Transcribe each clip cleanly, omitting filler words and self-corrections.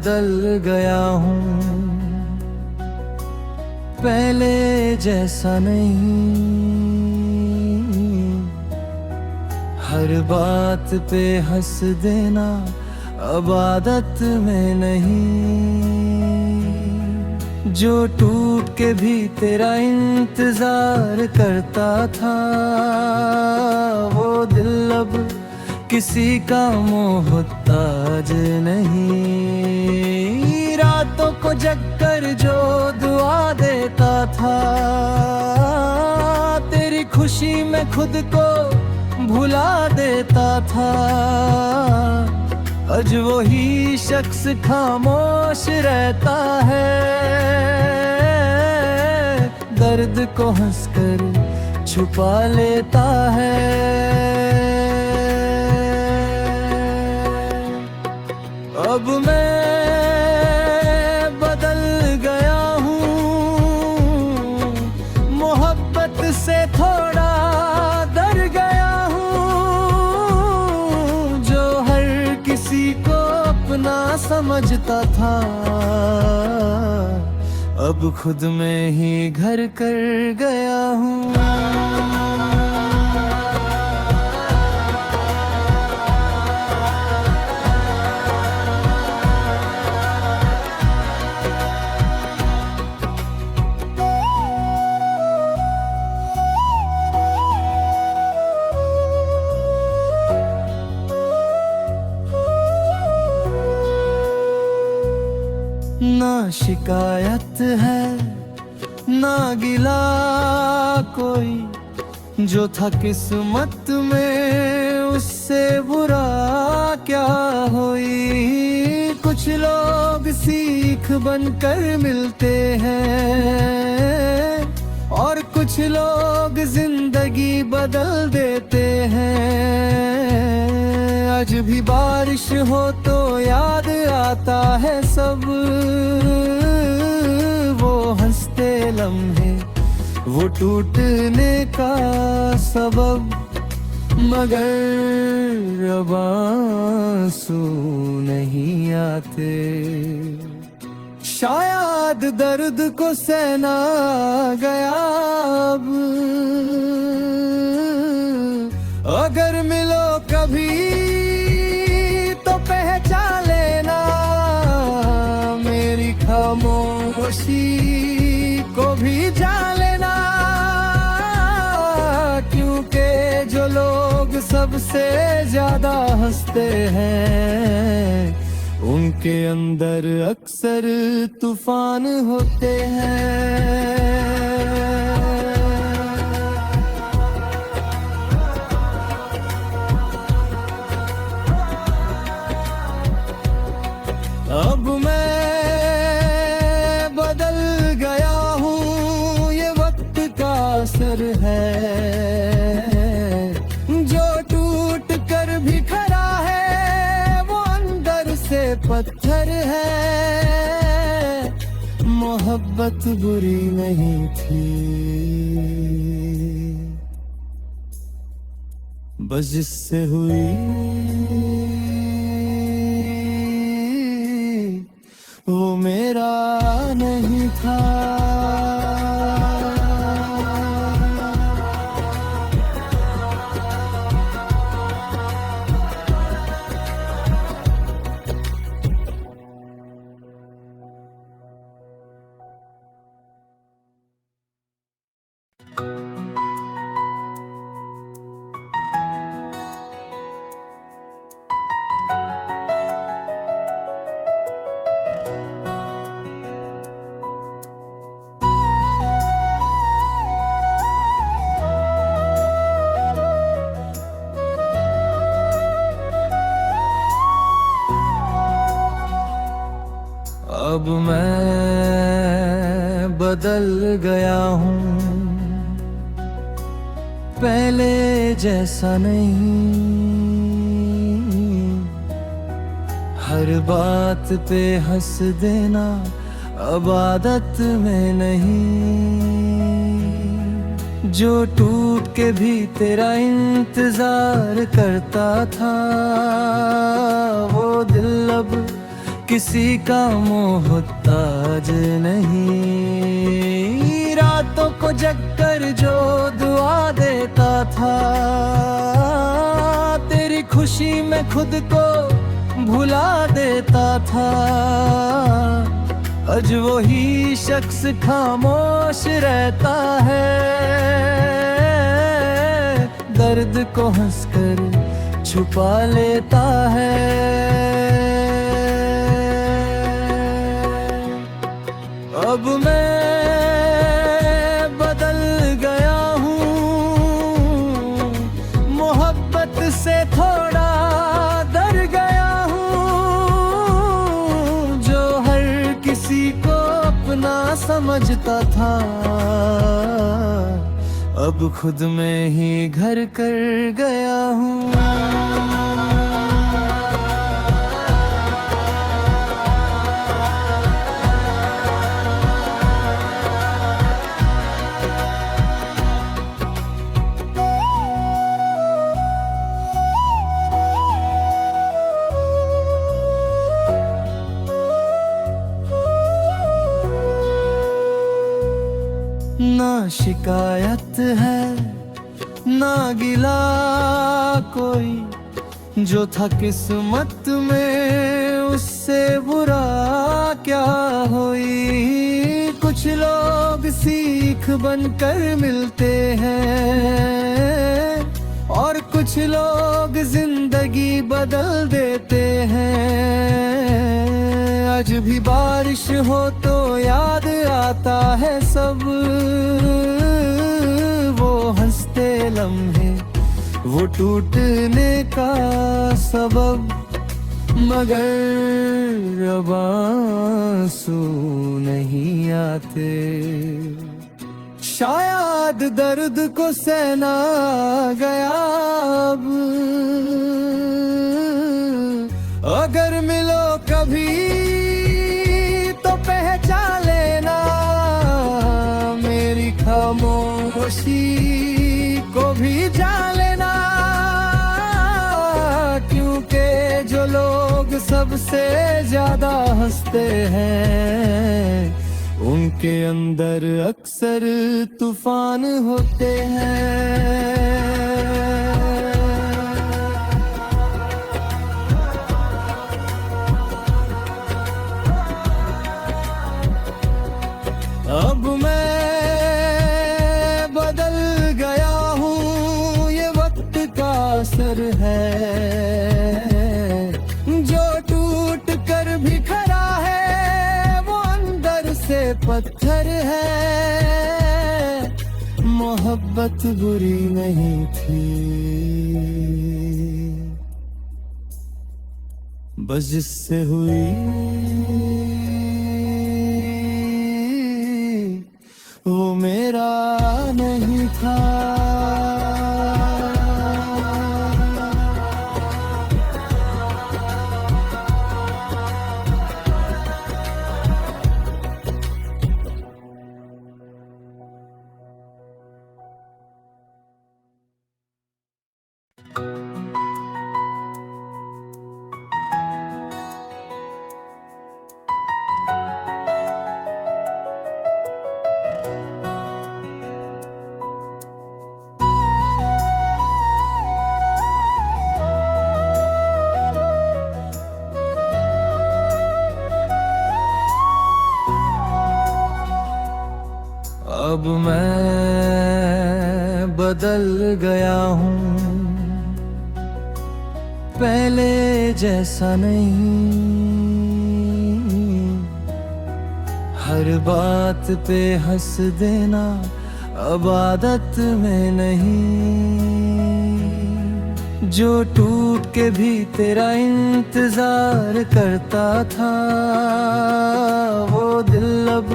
बदल गया हूँ, पहले जैसा नहीं। हर बात पे हंस देना अब आदत में नहीं। जो टूट के भी तेरा इंतजार करता था, वो दिल अब किसी का मोहताज नहीं। रातों को जगकर जो दुआ देता था, तेरी खुशी में खुद को भुला देता था। आज वही शख्स खामोश रहता है, दर्द को हंसकर छुपा लेता है। अब मैं बदल गया हूँ, मोहब्बत से थोड़ा डर गया हूँ। जो हर किसी को अपना समझता था, अब खुद में ही घर कर गया हूँ। ना शिकायत है ना गिला कोई, जो था किस्मत में उससे बुरा क्या हुई। कुछ लोग सीख बनकर मिलते हैं, और कुछ लोग जिंदगी बदल देते हैं। आज भी बारिश हो तो याद आता है सब, वो हंसते लम्हे, वो टूटने का सबब। मगर अब आंसू नहीं आते, शायद दर्द को सहना गया अब। अगर मिलो कभी तो पहचान लेना, मेरी खामोशी को भी जान लेना। क्योंकि जो लोग सबसे ज्यादा हंसते हैं, उनके अंदर अक्सर तूफान होते हैं। अब मैं बदल गया हूँ, ये वक्त का असर है। जो टूट कर भी खड़ा है, वो अंदर से पत्थर है। मोहब्बत बुरी नहीं थी, बस जिससे हुई वो मेरा नहीं था। अब मैं बदल गया हूँ, पहले जैसा नहीं। हर बात पे हंस देना अब आदत में नहीं। जो टूट के भी तेरा इंतजार करता था, वो दिल अब किसी का मोहताज नहीं। रातों को जगकर जो दुआ देता था, तेरी खुशी में खुद को भुला देता था। आज वही शख्स खामोश रहता है, दर्द को हंसकर छुपा लेता है। अब मैं बदल गया हूँ, मोहब्बत से थोड़ा डर गया हूँ। जो हर किसी को अपना समझता था, अब खुद में ही घर कर गया हूँ। ना शिकायत है ना गिला कोई, जो था किस्मत में उससे बुरा क्या हुई। कुछ लोग सीख बनकर मिलते हैं, और कुछ लोग जिंदगी बदल देते हैं। आज भी बारिश हो तो याद आता है सब, वो हंसते लम्हे, वो टूटने का सबब। मगर अब आंसू नहीं आते, शायद दर्द को सहना गया अब। अगर मिलो कभी तो पहचान लेना, मेरी खामोशी को भी जान लेना। क्योंकि जो लोग सबसे ज्यादा हंसते हैं, उनके अंदर अक्सर तूफान होते हैं। अब मैं बदल गया हूँ, ये वक्त का असर है। जो टूट कर भी खड़ा है, वो अंदर से पत्थर है। मोहब्बत बुरी नहीं थी, बस जिससे हुई वो मेरा नहीं था। अब मैं बदल गया हूँ, पहले जैसा नहीं। हर बात पे हंस देना अब आदत में नहीं। जो टूट के भी तेरा इंतजार करता था, वो दिल अब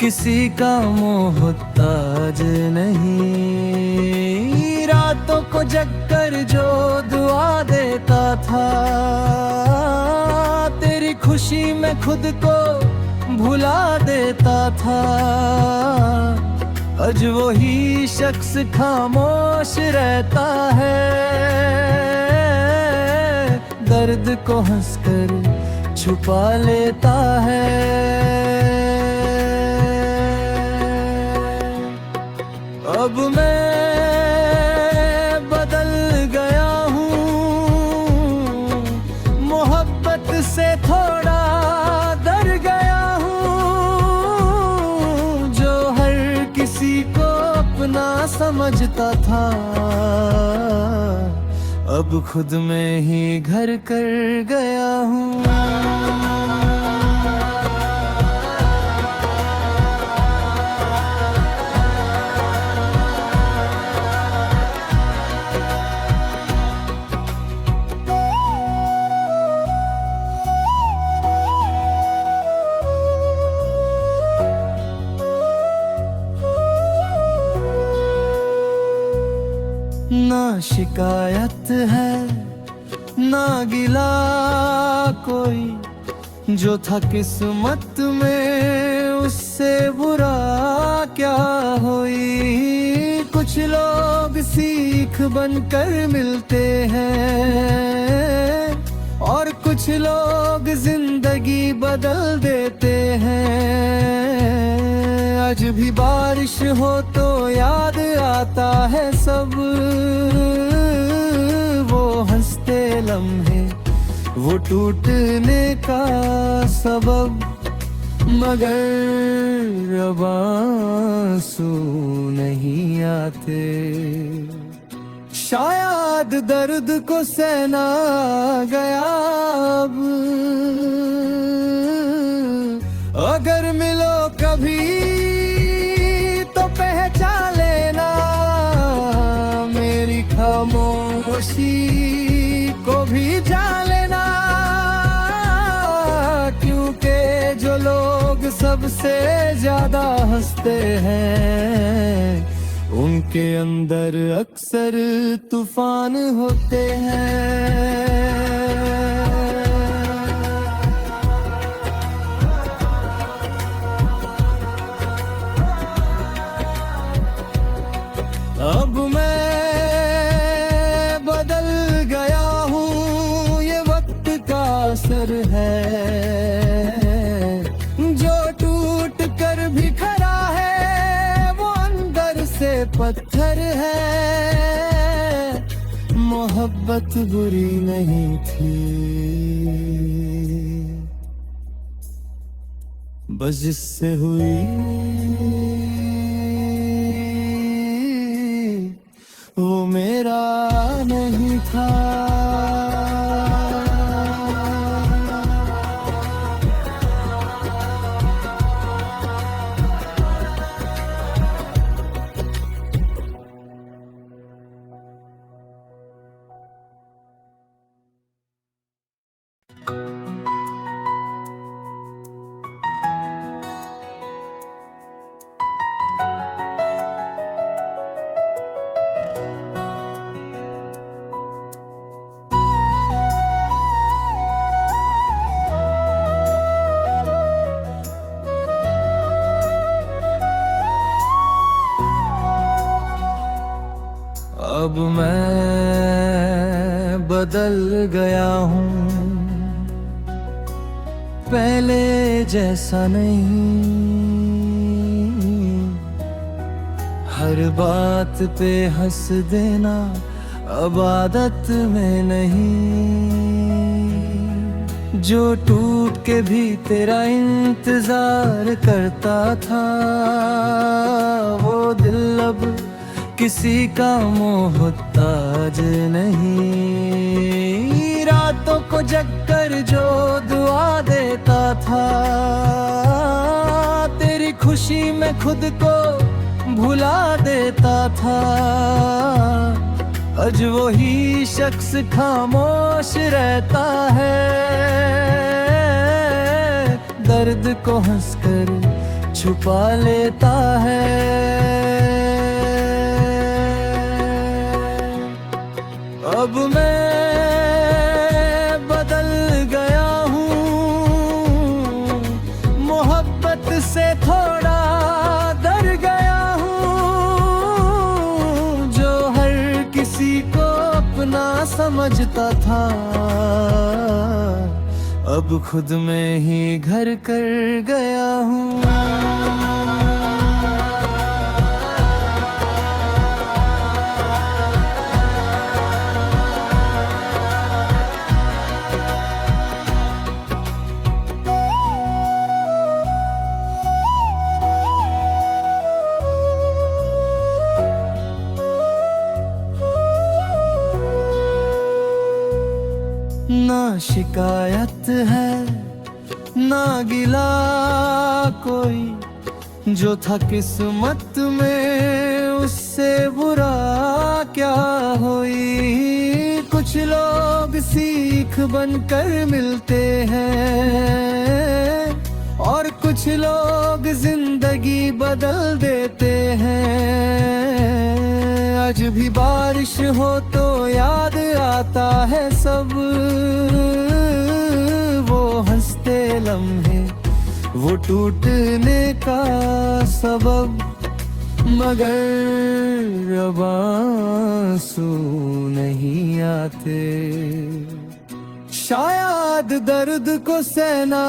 किसी का मोहताज नहीं। रातों को जगकर जो दुआ देता था, तेरी खुशी में खुद को भुला देता था। आज वही शख्स खामोश रहता है, दर्द को हंसकर छुपा लेता है। अब मैं बदल गया हूँ, मोहब्बत से थोड़ा डर गया हूँ। जो हर किसी को अपना समझता था, अब खुद में ही घर कर गया हूँ। ना शिकायत है ना गिला कोई, जो था किस्मत में उससे बुरा क्या हुई। कुछ लोग सीख बनकर मिलते हैं और कुछ लोग जिंदगी बदल देते हैं। आज भी बारिश हो तो याद आता है सब, वो हंसते लम्हे, वो टूटने का सबब। मगर अब आंसू नहीं आते, शायद दर्द को सहना गया अब। अगर मिलो कभी तो पहचान लेना, मेरी खामोशी को भी जान लेना। क्योंकि जो लोग सबसे ज्यादा हंसते हैं, उनके अंदर अक्सर तूफान होते हैं। अब मैं बदल गया हूँ, ये वक्त का असर है। जो टूट कर भी खड़ा है, वो अंदर से पत्थर है। मोहब्बत बुरी नहीं थी, बस जिससे हुई वो मेरा नहीं था। अब मैं बदल गया हूँ, पहले जैसा नहीं। हर बात पे हंस देना अब आदत में नहीं। जो टूट के भी तेरा इंतजार करता था, वो दिल अब किसी का मोहताज नहीं। रातों को जगकर जो दुआ देता था, तेरी खुशी में खुद को भुला देता था। आज वही शख्स खामोश रहता है, दर्द को हंसकर छुपा लेता है। अब मैं बदल गया हूँ, मोहब्बत से थोड़ा डर गया हूँ। जो हर किसी को अपना समझता था, अब अब खुद में ही घर कर गया हूँ। ना शिकायत है ना गिला कोई, जो था किस्मत में उससे बुरा क्या हुई। कुछ लोग सीख बनकर मिलते हैं और कुछ लोग जिंदगी बदल देते हैं। आज भी बारिश हो तो याद आता है सब, वो हंसते लम्हे, वो टूटने का सबब। मगर अब आंसू नहीं आते, शायद दर्द को सहना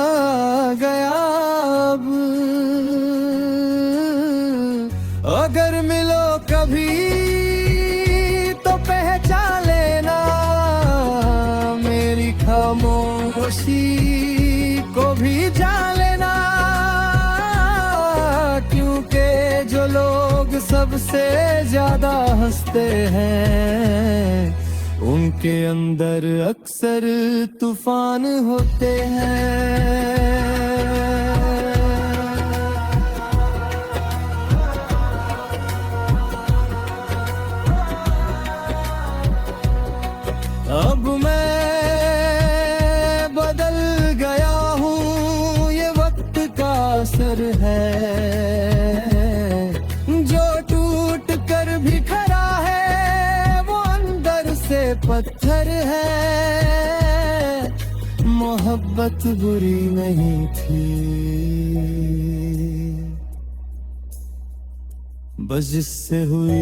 गया अब। अगर मिलो कभी तो पहचान लेना मेरी खामोशी को भी जान लेना, क्योंकि जो लोग सबसे ज्यादा हंसते हैं उनके अंदर अक्सर तूफान होते हैं। अब मैं बदल गया हूँ, ये वक्त का असर है। जो टूट कर भी खड़ा है वो अंदर से पत्थर है। मोहब्बत बुरी नहीं थी, बस जिससे हुई